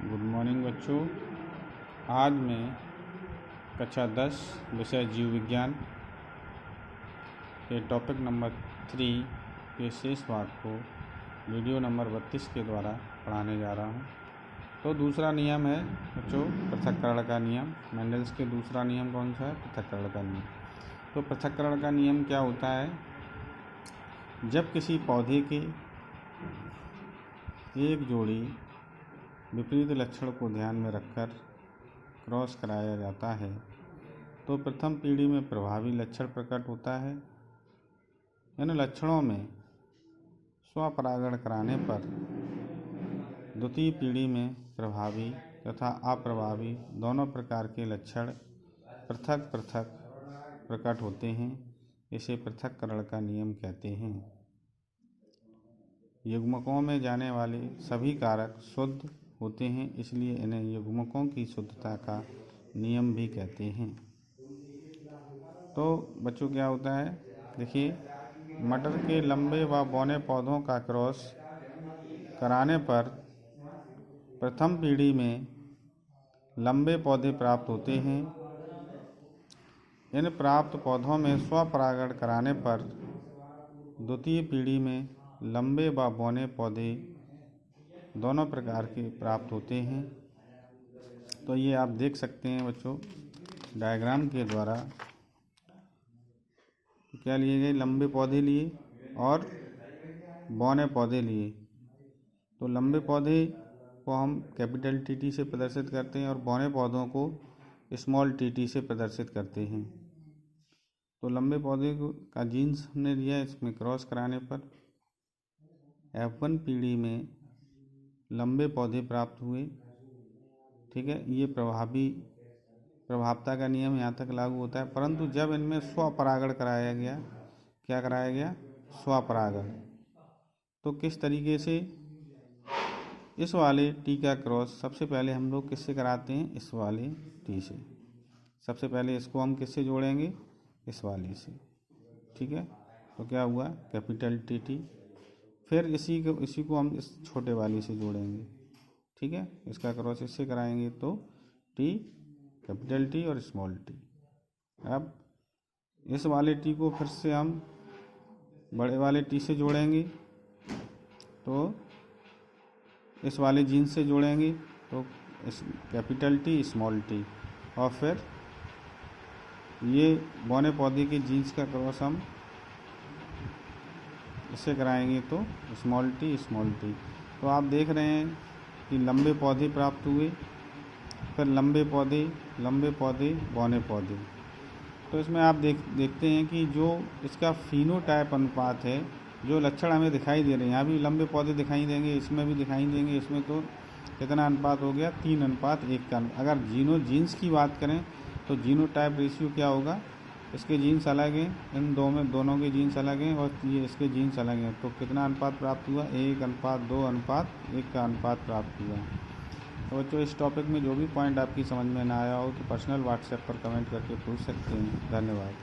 Good morning बच्चों। आज मैं कक्षा 10 विषय जीव विज्ञान के टॉपिक नंबर 3 के शेष भाग को वीडियो नंबर 32 के द्वारा पढ़ाने जा रहा हूं। तो दूसरा नियम है बच्चों पृथक्करण का नियम। मेंडल्स के दूसरा नियम कौन सा है? पृथक्करण का नियम। तो पृथक्करण का नियम क्या होता है? जब किसी पौधे के एक जोड़ी विपरीत लक्षण को ध्यान में रखकर क्रॉस कराया जाता है तो प्रथम पीढ़ी में प्रभावी लक्षण प्रकट होता है। इन लक्षणों में स्वपरागण कराने पर द्वितीय पीढ़ी में प्रभावी तथा अप्रभावी दोनों प्रकार के लक्षण पृथक पृथक प्रकट होते हैं। इसे पृथक्करण का नियम कहते हैं। युग्मकों में जाने वाले सभी कारक शुद्ध होते हैं, इसलिए इन्हें युग्मकों की शुद्धता का नियम भी कहते हैं। तो बच्चों क्या होता है, देखिए, मटर के लंबे व बौने पौधों का क्रॉस कराने पर प्रथम पीढ़ी में लंबे पौधे प्राप्त होते हैं। इन प्राप्त पौधों में स्वपरागण कराने पर द्वितीय पीढ़ी में लंबे व बौने पौधे दोनों प्रकार के प्राप्त होते हैं। तो ये आप देख सकते हैं बच्चों डायग्राम के द्वारा। क्या लिए गए? लंबे पौधे लिए और बौने पौधे लिए। तो लंबे पौधे को हम कैपिटल टी से प्रदर्शित करते हैं और बौने पौधों को स्मॉल टी से प्रदर्शित करते हैं। तो लंबे पौधे का जीन्स हमने लिया, इसमें क्रॉस कराने पर F1 पीढ़ी में लंबे पौधे प्राप्त हुए। ठीक है, ये प्रभावता का नियम यहाँ तक लागू होता है। परंतु जब इनमें स्वपरागण कराया गया, क्या कराया गया? स्वपरागण। तो किस तरीके से? इस वाले टी का क्रॉस सबसे पहले हम लोग किससे कराते हैं? इस वाले टी से। सबसे पहले इसको हम किससे जोड़ेंगे? इस वाले से। ठीक है, तो क्या हुआ? Capital T. फिर इसी को हम इस छोटे वाली से जोड़ेंगे। ठीक है, इसका क्रॉस इससे कराएंगे तो टी, कैपिटल टी और स्मॉल टी। अब इस वाले टी को फिर से हम बड़े वाले टी से जोड़ेंगे, तो इस वाले जीन्स से जोड़ेंगे तो इस कैपिटल टी, स्मॉल टी। और फिर ये बौने पौधे के जीन्स का क्रॉस हम इससे कराएंगे तो स्मॉल टी। तो आप देख रहे हैं कि लंबे पौधे प्राप्त हुए, फिर लंबे पौधे बौने पौधे। तो इसमें आप देखते हैं कि जो इसका फिनोटाइप अनुपात है, जो लक्षण हमें दिखाई दे रहे हैं, यहाँ भी लंबे पौधे दिखाई देंगे, इसमें भी दिखाई देंगे। इसमें तो कितना अनुपात हो गया? 3:1 का। अगर जीन्स की बात करें तो जीनोटाइप रेशियो क्या होगा? इसके जीन्स अलग हैं, इन दोनों के जीन्स अलग हैं और ये इसके जीन्स अलग हैं। तो कितना अनुपात प्राप्त हुआ? 1:2:1 का अनुपात प्राप्त हुआ। तो बच्चों इस टॉपिक में जो भी पॉइंट आपकी समझ में ना आया हो तो पर्सनल व्हाट्सएप पर कमेंट करके पूछ सकते हैं। धन्यवाद।